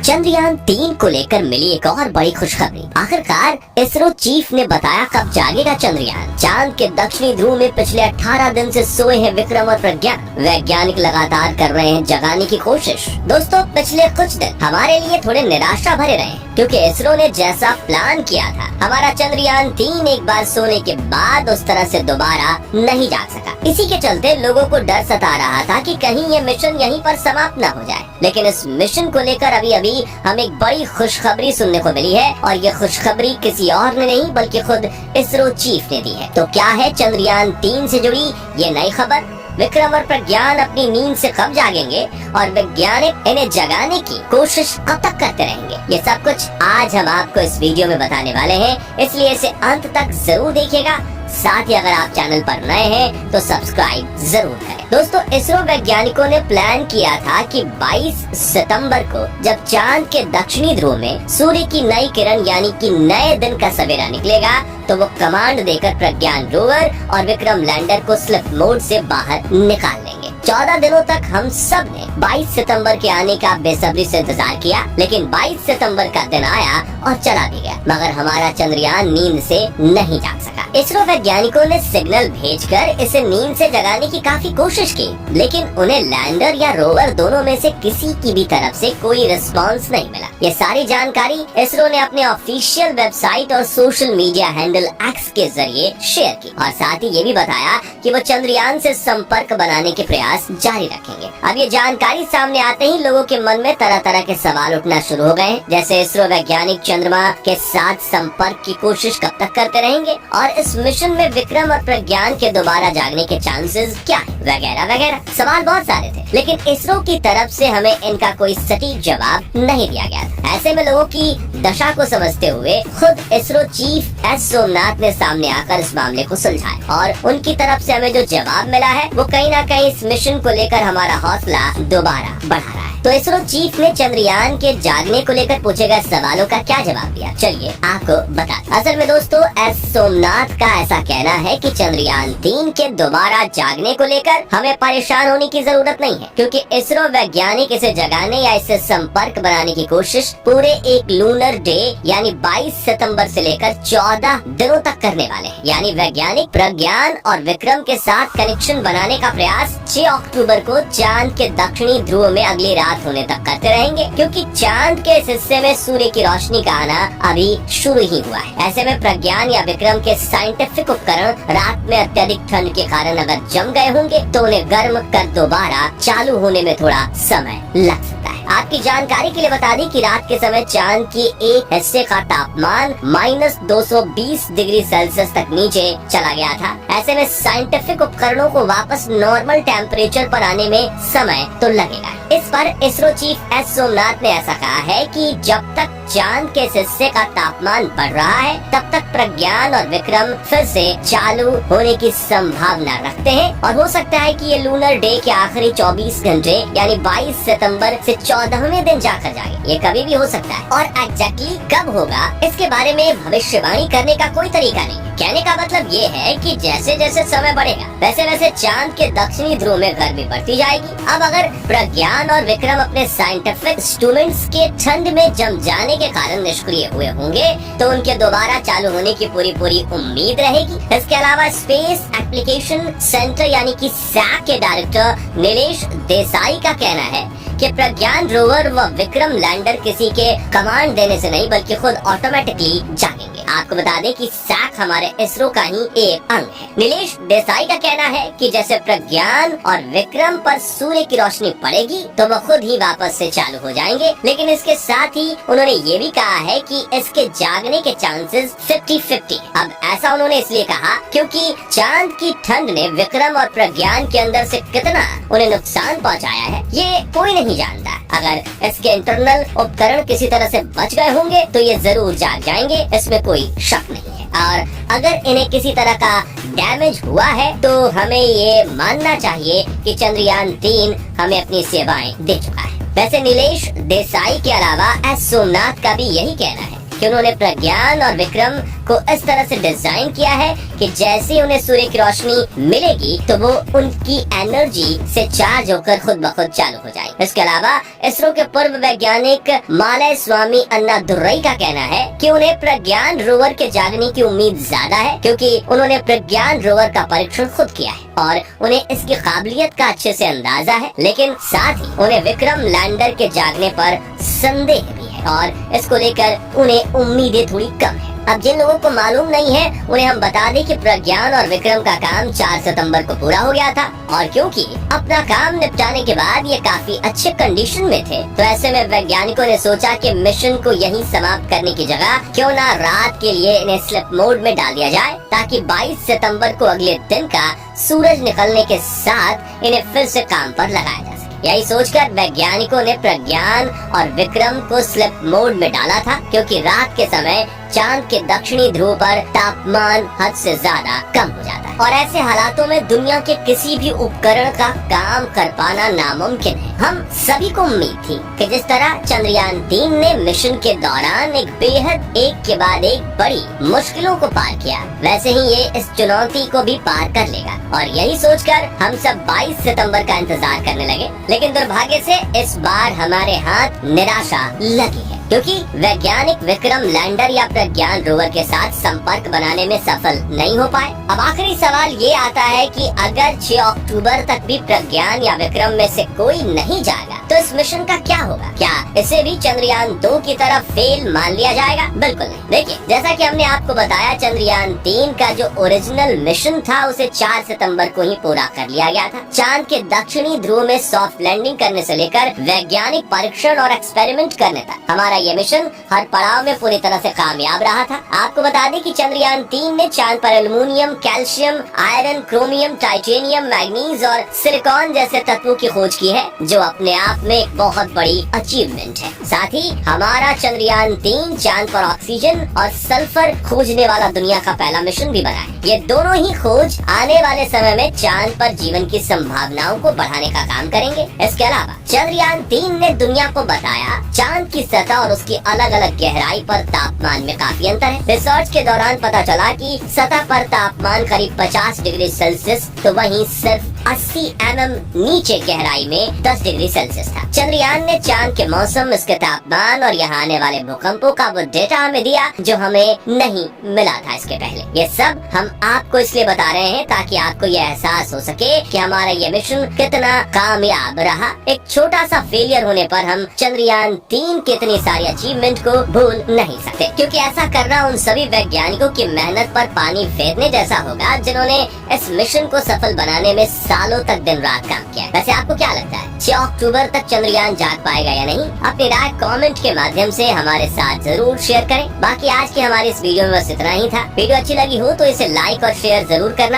चंद्रयान-3 को लेकर मिली एक और बड़ी खुशखबरी। आखिरकार इसरो चीफ ने बताया कब जागेगा चंद्रयान। चांद के दक्षिणी ध्रुव में पिछले 18 दिन से सोए हैं विक्रम और प्रज्ञान। वैज्ञानिक लगातार कर रहे हैं जगाने की कोशिश। दोस्तों, पिछले कुछ दिन हमारे लिए थोड़े निराशा भरे रहे हैं, क्योंकि इसरो ने जैसा प्लान किया था, हमारा चंद्रयान-3 एक बार सोने के बाद उस तरह से दोबारा नहीं जाग सका। इसी के चलते लोगों को डर सता रहा था कि कहीं ये मिशन यहीं पर समाप्त न हो जाए। लेकिन इस मिशन को लेकर अभी हमें एक बड़ी खुशखबरी सुनने को मिली है, और ये खुशखबरी किसी और ने नहीं बल्कि खुद इसरो चीफ ने दी है। तो क्या है चंद्रयान-3 से जुड़ी ये नई खबर? विक्रम और प्रज्ञान अपनी नींद से कब जागेंगे और वैज्ञानिक इन्हें जगाने की कोशिश कब तक करते रहेंगे? ये सब कुछ आज हम आपको इस वीडियो में बताने वाले हैं, इसलिए इसे अंत तक जरूर देखिएगा। साथ ही अगर आप चैनल पर नए हैं तो सब्सक्राइब जरूर करें। दोस्तों, इसरो वैज्ञानिकों ने प्लान किया था कि 22 सितंबर को जब चांद के दक्षिणी ध्रुव में सूर्य की नई किरण यानी कि नए दिन का सवेरा निकलेगा, तो वो कमांड देकर प्रज्ञान रोवर और विक्रम लैंडर को स्लिप मोड से बाहर निकाल लेंगे। 14 दिनों तक हम सब ने 22 सितंबर के आने का बेसब्री से इंतजार किया, लेकिन 22 सितंबर का दिन आया और चला भी गया, मगर हमारा चंद्रयान नींद से नहीं जाग सका। इसरो वैज्ञानिकों ने सिग्नल भेजकर इसे नींद से जगाने की काफी कोशिश की, लेकिन उन्हें लैंडर या रोवर दोनों में से किसी की भी तरफ से कोई रिस्पांस नहीं मिला। ये सारी जानकारी इसरो ने अपने ऑफिशियल वेबसाइट और सोशल मीडिया हैंडल एक्स के जरिए शेयर की, और साथ ही ये भी बताया कि वो चंद्रयान से संपर्क बनाने के प्रयास जारी रखेंगे। अब ये जानकारी सामने आते ही लोगों के मन में तरह तरह के सवाल उठना शुरू हो गए, जैसे इसरो वैज्ञानिक चंद्रमा के साथ संपर्क की कोशिश कब तक करते रहेंगे, और इस मिशन में विक्रम और प्रज्ञान के दोबारा जागने के चांसेस क्या है, वगैरह वगैरह। सवाल बहुत सारे थे, लेकिन इसरो की तरफ से हमें इनका कोई सटीक जवाब नहीं दिया गया था। ऐसे में लोगों की दशा को समझते हुए खुद इसरो चीफ एस सोमनाथ ने सामने आकर इस मामले को सुलझाया, और उनकी तरफ से हमें जो जवाब मिला है वो कहीं ना कहीं इस मिशन को लेकर हमारा हौसला दोबारा बढ़ा रहा है। तो इसरो चीफ ने चंद्रयान के जागने को लेकर पूछे गए सवालों का क्या जवाब दिया, चलिए आपको बता। असल में दोस्तों, एस सोमनाथ का ऐसा कहना है कि चंद्रयान-3 के दोबारा जागने को लेकर हमें परेशान होने की जरूरत नहीं है, क्योंकि इसरो वैज्ञानिक इसे जगाने या इससे संपर्क बनाने की कोशिश पूरे एक लूनर डे यानी 22 सितंबर से लेकर 14 दिनों तक करने वाले हैं। यानी वैज्ञानिक प्रज्ञान और विक्रम के साथ कनेक्शन बनाने का प्रयास 6 अक्टूबर को चांद के दक्षिणी ध्रुव में अगली रात होने तक करते रहेंगे, क्योंकि चांद के इस हिस्से में सूर्य की रोशनी का आना अभी शुरू ही हुआ है। ऐसे में प्रज्ञान या विक्रम के साइंटिफिक उपकरण रात में अत्यधिक ठंड के कारण अगर जम गए होंगे तो उन्हें गर्म कर दोबारा चालू होने में थोड़ा समय लग सकता है। आपकी जानकारी के लिए बता दें कि रात के समय चांद की एक हिस्से का तापमान -220 डिग्री सेल्सियस तक नीचे चला गया था। ऐसे में साइंटिफिक उपकरणों को वापस नॉर्मल टेम्परेचर पर आने में समय तो लगेगा। इस पर इसरो चीफ एस सोमनाथ ने ऐसा कहा है कि जब तक चांद के हिस्से का तापमान बढ़ रहा है, तब तक प्रज्ञान और विक्रम फिर से चालू होने की संभावना रखते हैं, और हो सकता है कि ये लूनर डे के आखिरी 24 घंटे यानी 22 सितंबर से 14वें दिन जाकर जागे। ये कभी भी हो सकता है, और एग्जैक्टली कब होगा इसके बारे में भविष्यवाणी करने का कोई तरीका नहीं। कहने का मतलब ये है कि जैसे जैसे समय बढ़ेगा वैसे वैसे चांद के दक्षिणी ध्रुव में गर्मी बढ़ती जाएगी। अब अगर प्रज्ञान और विक्रम अपने साइंटिफिक इंस्ट्रूमेंट्स के ठंड में जम जाने के कारण निष्क्रिय हुए होंगे, तो उनके दोबारा चालू होने की पूरी उम्मीद रहेगी। इसके अलावा स्पेस एप्लीकेशन सेंटर यानी कि सैक के डायरेक्टर नीलेश देसाई का कहना है कि प्रज्ञान रोवर व विक्रम लैंडर किसी के कमांड देने से नहीं बल्कि खुद ऑटोमेटिकली जागेंगे। आपको बता दें कि सैक हमारे इसरो का ही एक अंग है। नीलेश देसाई का कहना है कि जैसे प्रज्ञान और विक्रम पर सूर्य की रोशनी पड़ेगी तो वो खुद ही वापस से चालू हो जाएंगे, लेकिन इसके साथ ही उन्होंने ये भी कहा है कि इसके जागने के चांसेस 50-50। अब ऐसा उन्होंने इसलिए कहा क्योंकि चांद की ठंड ने विक्रम और प्रज्ञान के अंदर से कितना उन्हें नुकसान पहुंचाया है ये कोई नहीं जानता। अगर इसके इंटरनल उपकरण किसी तरह से बच गए होंगे तो ये जरूर जाग जाएंगे, इसमें कोई शक नहीं है। और अगर इन्हें किसी तरह का डैमेज हुआ है तो हमें ये मानना चाहिए कि चंद्रयान-3 हमें अपनी सेवाएं दे चुका है। वैसे नीलेश देसाई के अलावा एस सोमनाथ का भी यही कहना है कि उन्होंने प्रज्ञान और विक्रम को इस तरह से डिजाइन किया है कि जैसे ही उन्हें सूर्य की रोशनी मिलेगी तो वो उनकी एनर्जी से चार्ज होकर खुद ब खुद चालू हो जाए। इसके अलावा इसरो के पूर्व वैज्ञानिक मालय स्वामी अन्नादुरई का कहना है कि उन्हें प्रज्ञान रोवर के जागने की उम्मीद ज्यादा है, क्योंकि उन्होंने प्रज्ञान रोवर का परीक्षण खुद किया है और उन्हें इसकी काबिलियत का अच्छे से अंदाजा है। लेकिन साथ ही उन्हें विक्रम लैंडर के जागने पर संदेह भी है और इसको लेकर उन्हें उम्मीदें थोड़ी कम है। अब जिन लोगों को मालूम नहीं है उन्हें हम बता दें कि प्रज्ञान और विक्रम का काम 4 सितंबर को पूरा हो गया था और क्योंकि अपना काम निपटाने के बाद ये काफी अच्छे कंडीशन में थे, तो ऐसे में वैज्ञानिकों ने सोचा कि मिशन को यहीं समाप्त करने की जगह क्यों ना रात के लिए इन्हें स्लिप मोड में डाल दिया जाए, ताकि 22 सितंबर को अगले दिन का सूरज निकलने के साथ इन्हें फिर से काम पर लगाया जा सके। यही सोचकर वैज्ञानिकों ने प्रज्ञान और विक्रम को स्लिप मोड में डाला था, क्योंकि रात के समय चांद के दक्षिणी ध्रुव पर तापमान हद से ज्यादा कम हो जाता है और ऐसे हालातों में दुनिया के किसी भी उपकरण का काम कर पाना नामुमकिन है। हम सभी को उम्मीद थी कि जिस तरह चंद्रयान 3 ने मिशन के दौरान एक बेहद एक के बाद एक बड़ी मुश्किलों को पार किया, वैसे ही ये इस चुनौती को भी पार कर लेगा। और यही सोचकर हम सब 22 सितंबर का इंतजार करने लगे, लेकिन दुर्भाग्य से इस बार हमारे हाथ निराशा लगी है, क्योंकि वैज्ञानिक विक्रम लैंडर या प्रज्ञान रोवर के साथ संपर्क बनाने में सफल नहीं हो पाए। अब आखिरी सवाल ये आता है कि अगर 6 अक्टूबर तक भी प्रज्ञान या विक्रम में से कोई नहीं जाएगा तो इस मिशन का क्या होगा? क्या इसे भी चंद्रयान 2 की तरह फेल मान लिया जाएगा? बिल्कुल नहीं। देखिए, जैसा कि हमने आपको बताया, चंद्रयान 3 का जो ओरिजिनल मिशन था उसे 4 सितंबर को ही पूरा कर लिया गया था। चांद के दक्षिणी ध्रुव में सॉफ्ट लैंडिंग करने से लेकर वैज्ञानिक परीक्षण और एक्सपेरिमेंट करने तक हमारा ये मिशन हर पड़ाव में पूरी तरह से कामयाब रहा था। आपको बता दें कि चंद्रयान 3 ने चांद पर aluminium, calcium, iron, chromium, titanium, manganese और सिलिकॉन जैसे तत्वों की खोज की है, जो अपने आप में एक बहुत बड़ी अचीवमेंट है। साथ ही हमारा चंद्रयान 3 चांद पर ऑक्सीजन और सल्फर खोजने वाला दुनिया का पहला मिशन भी बना है। ये दोनों ही खोज आने वाले समय में चांद पर जीवन की संभावनाओं को बढ़ाने का काम करेंगे। इसके अलावा चंद्रयान 3 ने दुनिया को बताया चांद की सतह और उसकी अलग अलग गहराई पर तापमान में काफी अंतर है। रिसर्च के दौरान पता चला कि सतह पर तापमान करीब 50 डिग्री सेल्सियस, तो वहीं सिर्फ 80 mm नीचे गहराई में 10 डिग्री सेल्सियस था। चंद्रयान ने चांद के मौसम, इसके तापमान और यहाँ आने वाले भूकंपों का वो डेटा हमें दिया जो हमें नहीं मिला था इसके पहले। ये सब हम आपको इसलिए बता रहे हैं ताकि आपको ये एहसास हो सके कि हमारा ये मिशन कितना कामयाब रहा। एक छोटा सा फेलियर होने पर हम चंद्रयान 3 के इतनी सारी अचीवमेंट को भूल नहीं सकते, क्योंकि ऐसा करना उन सभी वैज्ञानिकों की मेहनत पर पानी फेरने जैसा होगा जिन्होंने इस मिशन को सफल बनाने में सालों तक दिन रात काम किया। वैसे आपको क्या लगता है, 6 अक्टूबर तक चंद्रयान जाग पाएगा या नहीं? अपनी राय कमेंट के माध्यम से हमारे साथ जरूर शेयर करें। बाकी आज की हमारी इस वीडियो में बस इतना ही था। वीडियो अच्छी लगी हो तो इसे लाइक और शेयर जरूर करना।